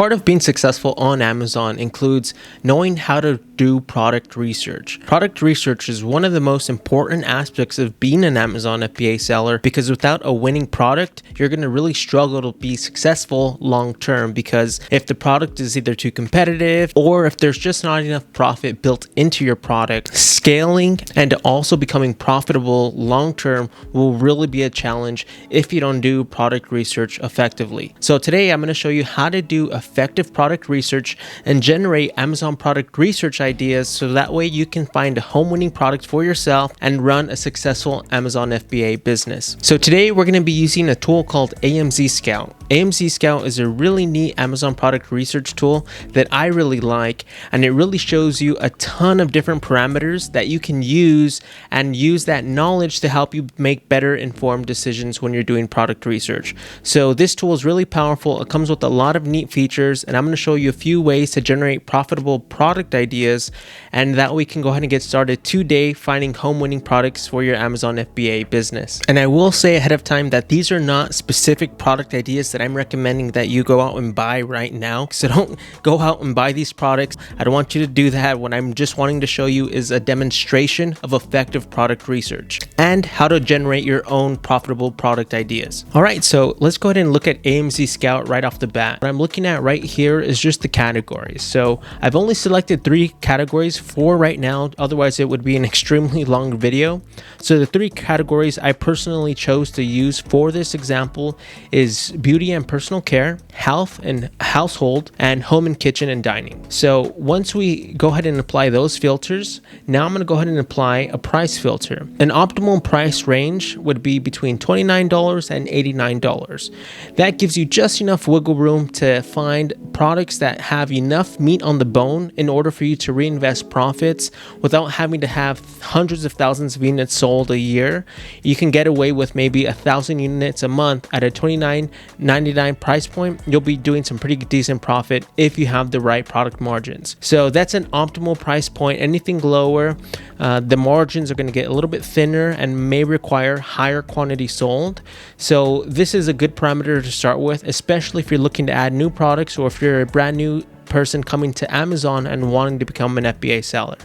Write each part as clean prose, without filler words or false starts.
Part of being successful on Amazon includes knowing how to do product research. Product research is one of the most important aspects of being an Amazon FBA seller, because without a winning product, you're going to really struggle to be successful long term, because if the product is either too competitive or if there's just not enough profit built into your product, scaling and also becoming profitable long term will really be a challenge if you don't do product research effectively. So today I'm going to show you how to do effective product research and generate Amazon product research ideas, so that way you can find a home winning product for yourself and run a successful Amazon FBA business. So today we're going to be using a tool called AMC Scout. AMC Scout is a really neat Amazon product research tool that I really like, and it really shows you a ton of different parameters that you can use and use that knowledge to help you make better informed decisions when you're doing product research. So this tool is really powerful. It comes with a lot of neat features, and I'm going to show you a few ways to generate profitable product ideas, and that way we can go ahead and get started today finding home winning products for your Amazon FBA business. And I will say ahead of time that these are not specific product ideas that I'm recommending that you go out and buy right now. So don't go out and buy these products. I don't want you to do that. What I'm just wanting to show you is a demonstration of effective product research and how to generate your own profitable product ideas. All right, so let's go ahead and look at AMC Scout right off the bat. What I'm looking at right here is just the categories. So I've only selected 3 categories for right now. Otherwise, it would be an extremely long video. So the 3 categories I personally chose to use for this example is beauty and personal care, health and household, and home and kitchen and dining. So once we go ahead and apply those filters, now I'm going to go ahead and apply a price filter. An optimal price range would be between $29 and $89. That gives you just enough wiggle room to find products that have enough meat on the bone in order for you to reinvest profits without having to have hundreds of thousands of units sold a year. You can get away with maybe 1,000 units a month at a $29.99 price point. You'll be doing some pretty decent profit if you have the right product margins. So that's an optimal price point. Anything lower, the margins are going to get a little bit thinner and may require higher quantity sold. So this is a good parameter to start with, especially if you're looking to add new products or if you're a brand new person coming to Amazon and wanting to become an FBA seller.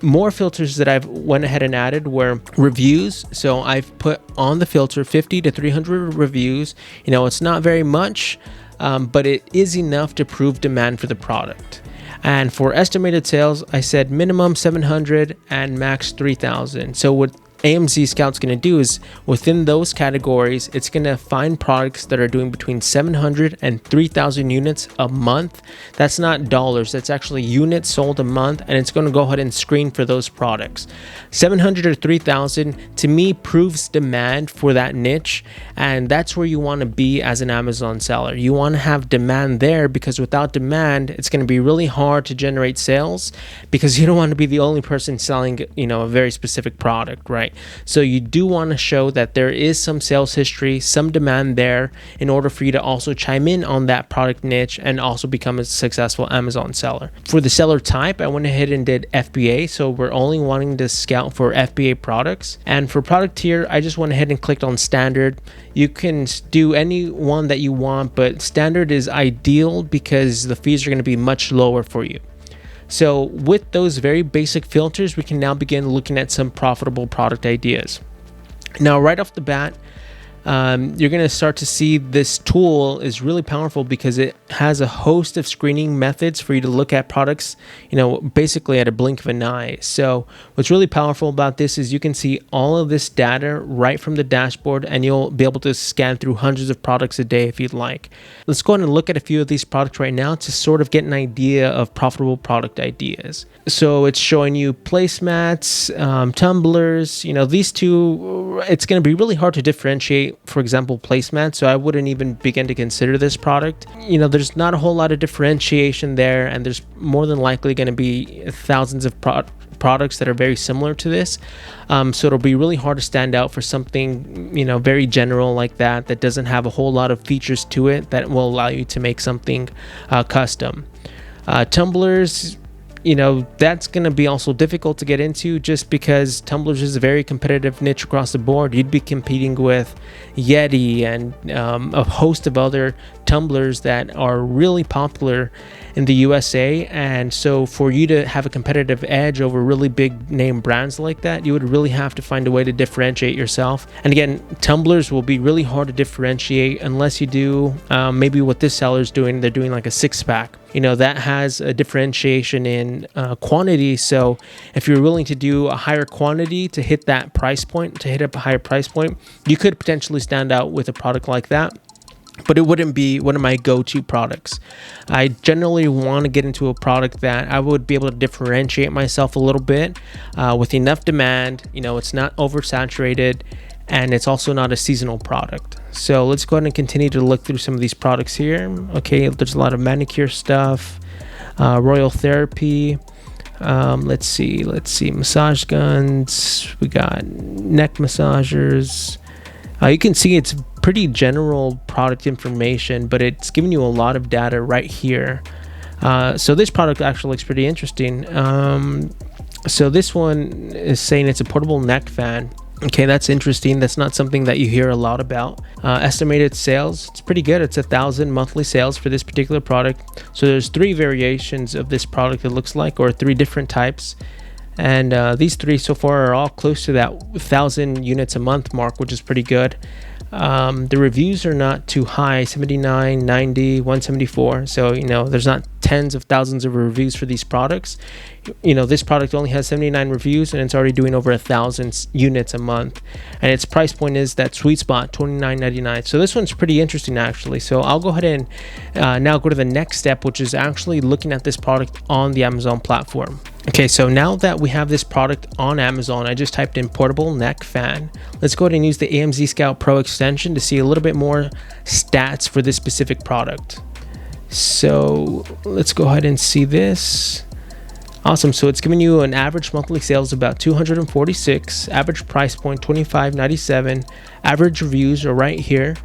More filters that I've went ahead and added were reviews. So I've put on the filter 50 to 300 reviews. You know, it's not very much, but it is enough to prove demand for the product. And for estimated sales, I said minimum 700 and max 3,000. So what AMC Scout's going to do is within those categories, it's going to find products that are doing between 700 and 3,000 units a month. That's not dollars, that's actually units sold a month, and it's going to go ahead and screen for those products. 700 or 3,000 to me proves demand for that niche, and that's where you want to be as an Amazon seller. You want to have demand there, because without demand, it's going to be really hard to generate sales, because you don't want to be the only person selling, you know, a very specific product, right? So you do want to show that there is some sales history, some demand there, in order for you to also chime in on that product niche and also become a successful Amazon seller. For the seller type, I went ahead and did FBA. So we're only wanting to scout for FBA products. And for product tier, I just went ahead and clicked on standard. You can do any one that you want, but standard is ideal because the fees are going to be much lower for you. So with those very basic filters, we can now begin looking at some profitable product ideas. Now, right off the bat, you're going to start to see this tool is really powerful because it has a host of screening methods for you to look at products, you know, basically at a blink of an eye. So what's really powerful about this is you can see all of this data right from the dashboard, and you'll be able to scan through hundreds of products a day if you'd like. Let's go ahead and look at a few of these products right now to sort of get an idea of profitable product ideas. So it's showing you placemats, tumblers, you know, these two, it's going to be really hard to differentiate, for example, placemats. So I wouldn't even begin to consider this product. You know, there's not a whole lot of differentiation there, and there's more than likely going to be thousands of products that are very similar to this. So it'll be really hard to stand out for something, you know, very general like that, that doesn't have a whole lot of features to it that will allow you to make something custom. Tumblers, you know, that's going to be also difficult to get into just because tumblers is a very competitive niche across the board. You'd be competing with Yeti and a host of other tumblers that are really popular in the USA. And so for you to have a competitive edge over really big name brands like that, you would really have to find a way to differentiate yourself. And again, tumblers will be really hard to differentiate unless you do maybe what this seller's doing. They're doing like a 6-pack. That has a differentiation in quantity. So if you're willing to do a higher quantity to hit that price point, to hit up a higher price point, you could potentially stand out with a product like that. But it wouldn't be one of my go-to products. I generally want to get into a product that I would be able to differentiate myself a little bit with enough demand. It's not oversaturated, and it's also not a seasonal product. So let's go ahead and continue to look through some of these products here. Okay, there's a lot of manicure stuff, Royal Therapy. Let's see, massage guns. We got neck massagers. You can see it's pretty general product information, but it's giving you a lot of data right here. So this product actually looks pretty interesting. So this one is saying it's a portable neck fan. Okay, that's interesting. That's not something that you hear a lot about. Estimated sales, it's pretty good. It's 1,000 monthly sales for this particular product. So there's 3 variations of this product, it looks like, or 3 different types. And these 3 so far are all close to that 1,000 units a month mark, which is pretty good. The reviews are not too high, 79, 90, 174. So, there's not tens of thousands of reviews for these products. This product only has 79 reviews and it's already doing over 1,000 units a month. And its price point is that sweet spot, $29.99. So this one's pretty interesting actually. So I'll go ahead and now go to the next step, which is actually looking at this product on the Amazon platform. Okay, so now that we have this product on Amazon, I just typed in portable neck fan. Let's go ahead and use the AMC Scout Pro extension to see a little bit more stats for this specific product. So let's go ahead and see this. Awesome. So it's giving you an average monthly sales of about 246, average price point $25.97, average reviews are right here.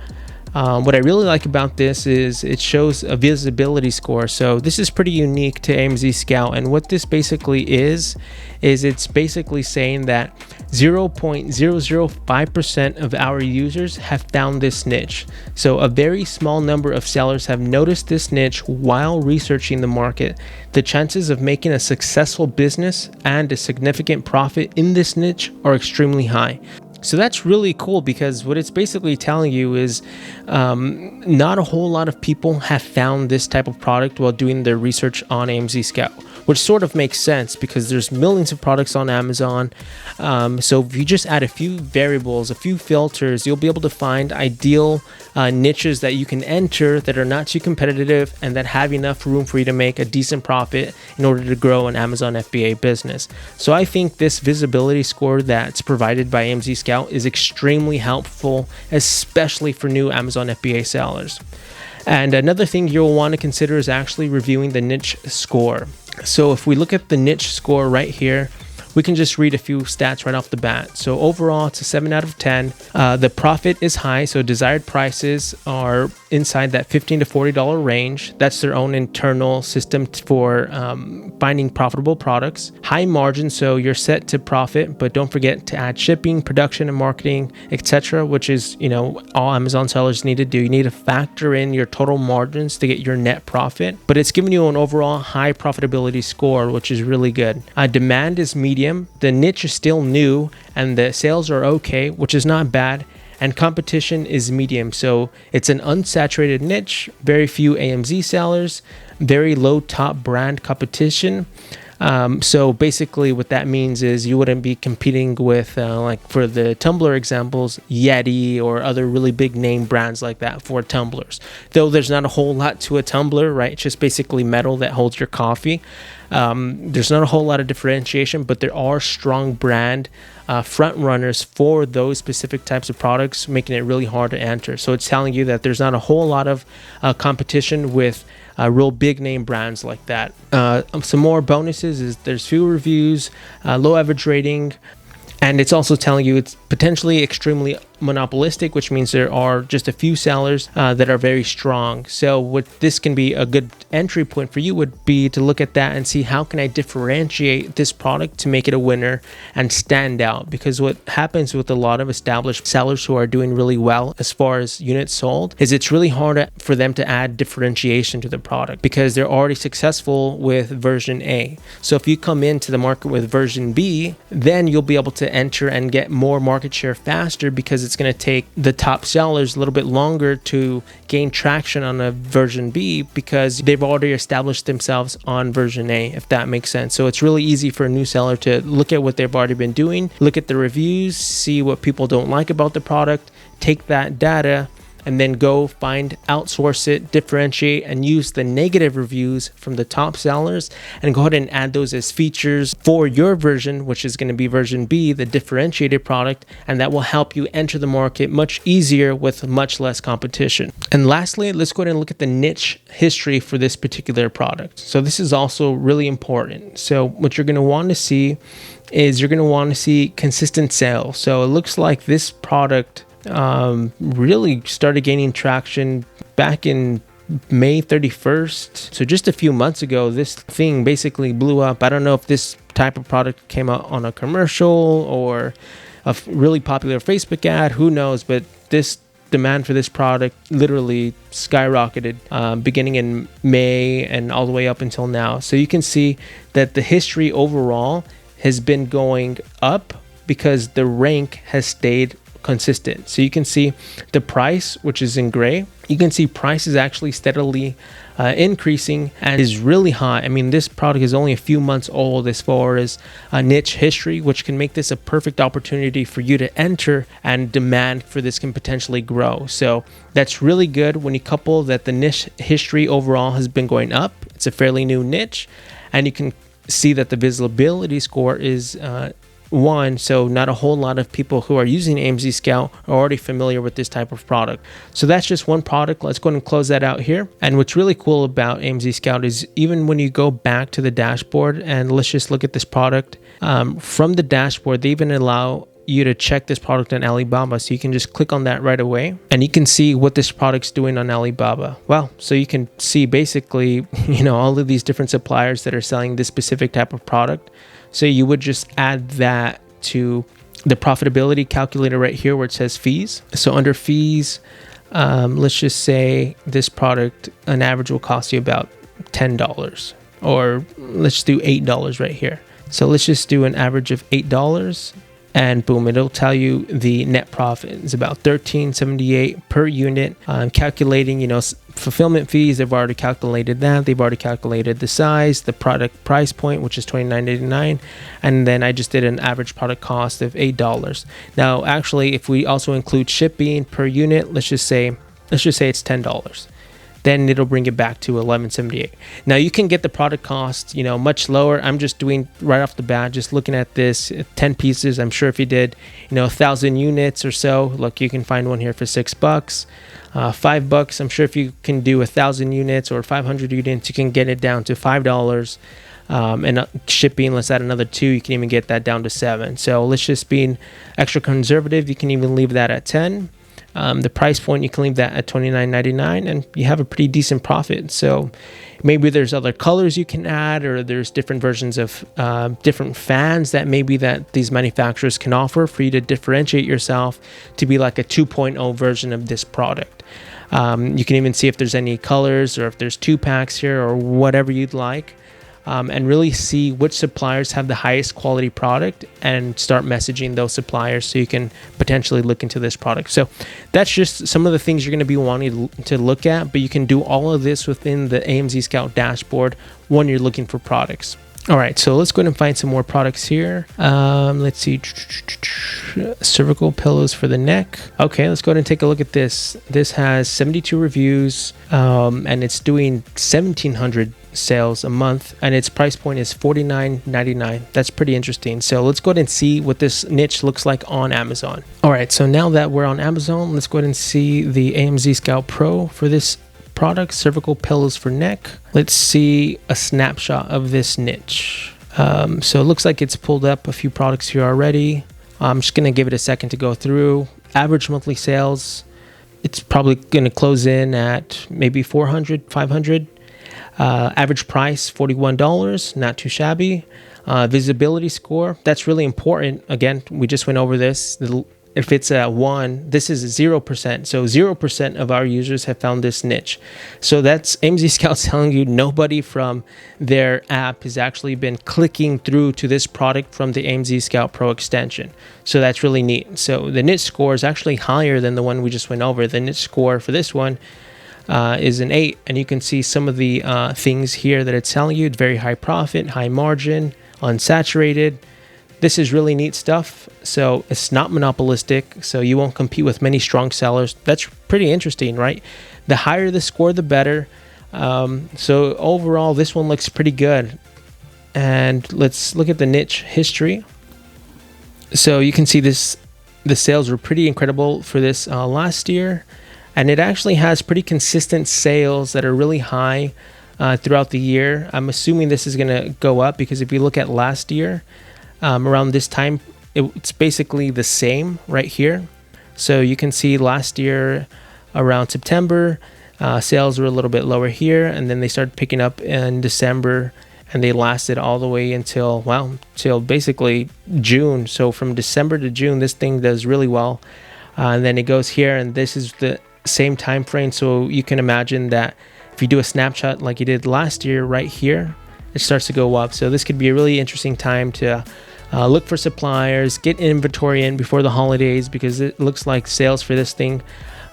What I really like about this is it shows a visibility score. So this is pretty unique to AMC Scout. And what this basically is it's basically saying that 0.005% of our users have found this niche. So a very small number of sellers have noticed this niche while researching the market. The chances of making a successful business and a significant profit in this niche are extremely high. So that's really cool because what it's basically telling you is not a whole lot of people have found this type of product while doing their research on AMC Scout, which sort of makes sense because there's millions of products on Amazon. So if you just add a few variables, a few filters, you'll be able to find ideal niches that you can enter that are not too competitive and that have enough room for you to make a decent profit in order to grow an Amazon FBA business. So I think this visibility score that's provided by AMC Scout is extremely helpful, especially for new Amazon FBA sellers. And another thing you'll want to consider is actually reviewing the niche score. So if we look at the niche score right here, we can just read a few stats right off the bat. So overall, it's a 7 out of 10. The profit is high, so desired prices are inside that $15 to $40 range. That's their own internal system for finding profitable products. High margin, so you're set to profit, but don't forget to add shipping, production, and marketing, etc., which is all Amazon sellers need to do. You need to factor in your total margins to get your net profit, but it's giving you an overall high profitability score, which is really good. Demand is medium. The niche is still new and the sales are okay, which is not bad. And competition is medium. So it's an unsaturated niche, very few AMZ sellers, very low top brand competition. So basically what that means is you wouldn't be competing with, like for the tumbler examples, Yeti or other really big name brands like that for tumblers. Though there's not a whole lot to a tumbler, right? It's just basically metal that holds your coffee. There's not a whole lot of differentiation, but there are strong brand front runners for those specific types of products, making it really hard to enter. So it's telling you that there's not a whole lot of competition with real big name brands like that. Some more bonuses is there's few reviews, low average rating, and it's also telling you it's potentially extremely monopolistic, which means there are just a few sellers that are very strong. So what this can be a good entry point for you would be to look at that and see how can I differentiate this product to make it a winner and stand out. Because what happens with a lot of established sellers who are doing really well as far as units sold is it's really hard for them to add differentiation to the product because they're already successful with version A. So if you come into the market with version B, then you'll be able to enter and get more market share faster because it's going to take the top sellers a little bit longer to gain traction on a version B because they've already established themselves on version A, if that makes sense. So it's really easy for a new seller to look at what they've already been doing, look at the reviews, see what people don't like about the product, take that data, and then go find, outsource it, differentiate, and use the negative reviews from the top sellers and go ahead and add those as features for your version, which is going to be version B, the differentiated product, and that will help you enter the market much easier with much less competition. And lastly, let's go ahead and look at the niche history for this particular product. So this is also really important. So what you're going to want to see is you're going to want to see consistent sales. So it looks like this product really started gaining traction back in May 31st. So just a few months ago, this thing basically blew up. I don't know if this type of product came out on a commercial or a really popular Facebook ad, who knows, but this demand for this product literally skyrocketed beginning in May and all the way up until now. So you can see that the history overall has been going up because the rank has stayed consistent. So you can see the price, which is in gray, you can see price is actually steadily increasing and is really high. I mean, this product is only a few months old as far as niche history, which can make this a perfect opportunity for you to enter, and demand for this can potentially grow. So that's really good when you couple that the niche history overall has been going up. It's a fairly new niche, and you can see that the visibility score is 1, so not a whole lot of people who are using AMC Scout are already familiar with this type of product. So that's just one product. Let's go ahead and close that out here. And what's really cool about AMC Scout is even when you go back to the dashboard and let's just look at this product, from the dashboard, they even allow you to check this product on Alibaba. So you can just click on that right away and you can see what this product's doing on Alibaba. Well, so you can see basically, all of these different suppliers that are selling this specific type of product. So you would just add that to the profitability calculator right here where it says fees. So under fees, let's just say this product, an average will cost you about $10, or let's do $8 right here. So let's just do an average of $8. And boom, it'll tell you the net profit is about $13.78 per unit. Calculating, fulfillment fees, they've already calculated that. They've already calculated the size, the product price point, which is $29.89. And then I just did an average product cost of $8. Now, actually, if we also include shipping per unit, let's just say it's $10. Then it'll bring it back to $11.78. Now you can get the product cost, much lower. I'm just doing right off the bat, just looking at this 10 pieces. I'm sure if you did, 1,000 units or so, look, you can find one here for $6, $5. I'm sure if you can do 1,000 units or 500 units, you can get it down to $5. And shipping, let's add another 2, you can even get that down to $7. So let's just be extra conservative. You can even leave that at 10. The price point, you can leave that at $29.99 and you have a pretty decent profit. So maybe there's other colors you can add, or there's different versions of different fans that these manufacturers can offer for you to differentiate yourself to be like a 2.0 version of this product. You can even see if there's any colors or if there's 2 packs here or whatever you'd like. And really see which suppliers have the highest quality product and start messaging those suppliers so you can potentially look into this product. So that's just some of the things you're going to be wanting to look at, but you can do all of this within the AMC Scout dashboard when you're looking for products. All right, so let's go ahead and find some more products here. Let's see, cervical pillows for the neck. Okay, let's go ahead and take a look at this. This has 72 reviews, and it's doing 1,700 sales a month, and its price point is $49.99. That's pretty interesting. So let's go ahead and see what this niche looks like on Amazon. All right, so now that we're on Amazon, let's go ahead and see the AMC Scout Pro for this product, cervical pillows for neck. Let's see a snapshot of this niche. So it looks like it's pulled up a few products here already. I'm just gonna give it a second to go through. average monthly sales, it's probably going to close in at maybe 400, 500. Average price, $41, not too shabby. Visibility score, that's really important. Again, we just went over this. If it's a 1, this is 0%. So 0% of our users have found this niche. So that's AMC Scout telling you nobody from their app has actually been clicking through to this product from the AMC Scout Pro extension. So that's really neat. So the niche score is actually higher than the one we just went over. The niche score for this one is an 8. And you can see some of the things here that it's telling you. It's very high profit, high margin, unsaturated. This is really neat stuff. So it's not monopolistic, so you won't compete with many strong sellers. That's pretty interesting, right? The higher the score, the better. So overall, this one looks pretty good. And let's look at the niche history. So you can see this, the sales were pretty incredible for this last year. And it actually has pretty consistent sales that are really high throughout the year. I'm assuming this is going to go up because if you look at last year, around this time, it's basically the same right here. So you can see last year around September, sales were a little bit lower here, and then they started picking up in December, and they lasted all the way until, well, till basically June. So from December to June, this thing does really well. And then it goes here, and this is the same time frame. So you can imagine that if you do a snapshot like you did last year right here, it starts to go up. So this could be a really interesting time to look for suppliers, get inventory in before the holidays, because it looks like sales for this thing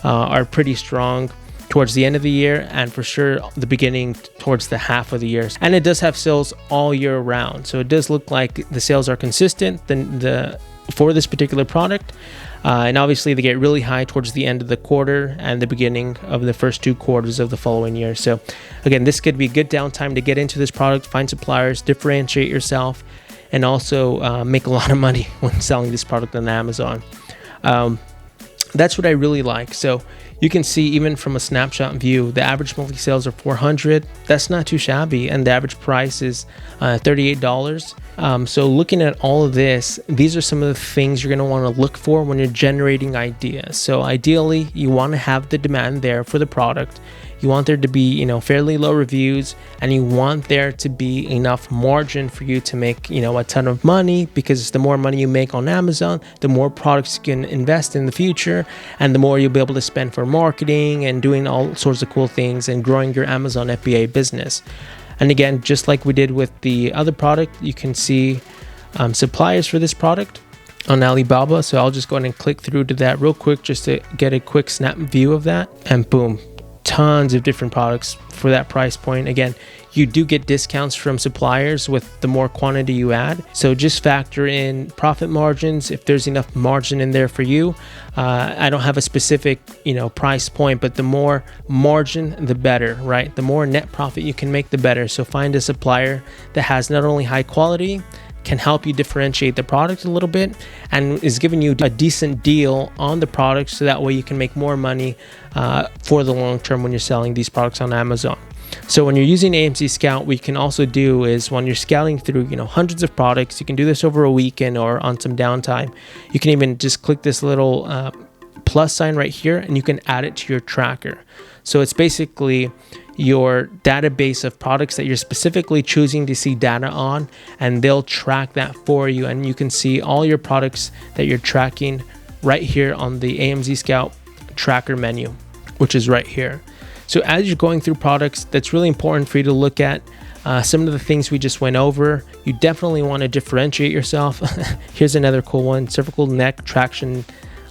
are pretty strong towards the end of the year, and for sure the beginning towards the half of the year. And it does have sales all year round. So it does look like the sales are consistent for this particular product. And obviously they get really high towards the end of the quarter and the beginning of the first 2 quarters of the following year. So again, this could be a good downtime to get into this product, find suppliers, differentiate yourself, and also make a lot of money when selling this product on Amazon. That's what I really like. So you can see even from a snapshot view, the average monthly sales are 400. That's not too shabby. And the average price is $38. So looking at all of this, these are some of the things you're going to want to look for when you're generating ideas. So ideally, you want to have the demand there for the product. You want there to be, fairly low reviews, and you want there to be enough margin for you to make, a ton of money, because the more money you make on Amazon, the more products you can invest in the future, and the more you'll be able to spend for marketing and doing all sorts of cool things and growing your Amazon FBA business. And again, just like we did with the other product, you can see suppliers for this product on Alibaba. So I'll just go ahead and click through to that real quick just to get a quick snap view of that, and boom. Tons of different products for that price point. Again, you do get discounts from suppliers with the more quantity you add. So just factor in profit margins if there's enough margin in there for you. I don't have a specific, price point, but the more margin, the better, right? The more net profit you can make, the better. So find a supplier that has not only high quality, can help you differentiate the product a little bit, and is giving you a decent deal on the product, so that way you can make more money for the long term when you're selling these products on Amazon. So when you're using AMC Scout, what you can also do is when you're scouting through hundreds of products, you can do this over a weekend or on some downtime. You can even just click this little plus sign right here, and you can add it to your tracker. So it's basically your database of products that you're specifically choosing to see data on, and they'll track that for you, and you can see all your products that you're tracking right here on the AMC Scout tracker menu, which is right here. So as you're going through products, that's really important for you to look at some of the things we just went over. You definitely want to differentiate yourself. Here's another cool one: cervical neck traction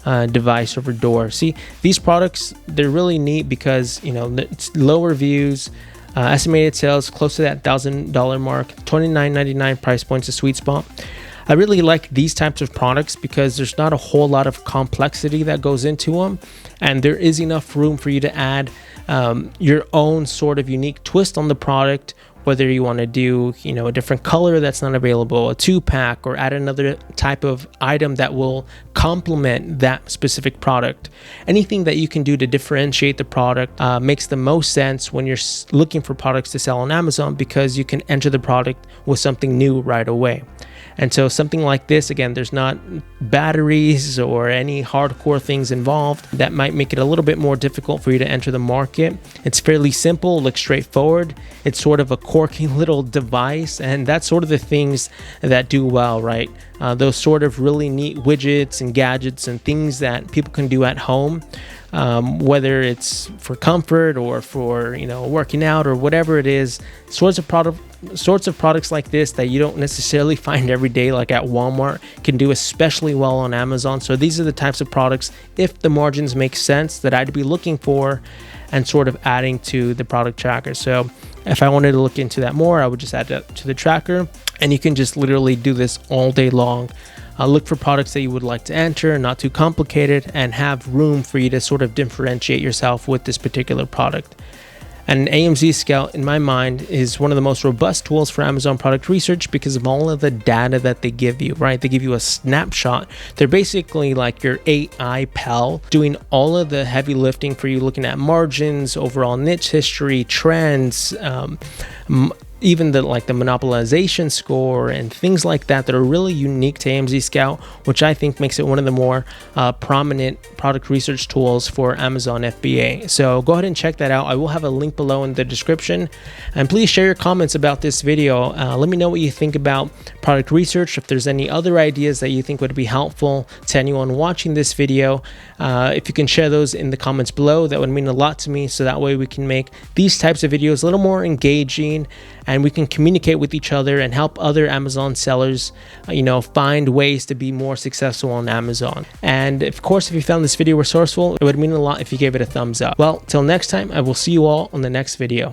device over door. See, these products, they're really neat because it's low reviews, estimated sales close to that $1,000 mark, $29.99 price point's a sweet spot. I really like these types of products because there's not a whole lot of complexity that goes into them, and there is enough room for you to add your own sort of unique twist on the product, whether you want to do a different color that's not available, a 2-pack, or add another type of item that will complement that specific product. Anything that you can do to differentiate the product makes the most sense when you're looking for products to sell on Amazon, because you can enter the product with something new right away. And so something like this, again, there's not batteries or any hardcore things involved that might make it a little bit more difficult for you to enter the market. It's fairly simple, looks straightforward. It's sort of a quirky little device, and that's sort of the things that do well, right? Those sort of really neat widgets and gadgets and things that people can do at home, whether it's for comfort or for, you know, working out or whatever it is. Sorts of products like this that you don't necessarily find every day, like at Walmart, can do especially well on Amazon. So these are the types of products, if the margins make sense, that I'd be looking for and sort of adding to the product tracker. So if I wanted to look into that more, I would just add that to the tracker, and you can just literally do this all day long. Look for products that you would like to enter, not too complicated, and have room for you to sort of differentiate yourself with this particular product. And AMC Scout, in my mind, is one of the most robust tools for Amazon product research because of all of the data that they give you, right? They give you a snapshot. They're basically like your AI pal, doing all of the heavy lifting for you, looking at margins, overall niche history, trends, even the monopolization score and things like that are really unique to AMC Scout, which I think makes it one of the more prominent product research tools for Amazon FBA. So go ahead and check that out. I will have a link below in the description, and please share your comments about this video. Let me know what you think about product research. If there's any other ideas that you think would be helpful to anyone watching this video, if you can share those in the comments below, that would mean a lot to me. So that way we can make these types of videos a little more engaging, and we can communicate with each other and help other Amazon sellers, find ways to be more successful on Amazon. And of course, if you found this video resourceful, it would mean a lot if you gave it a thumbs up. Well, till next time, I will see you all on the next video.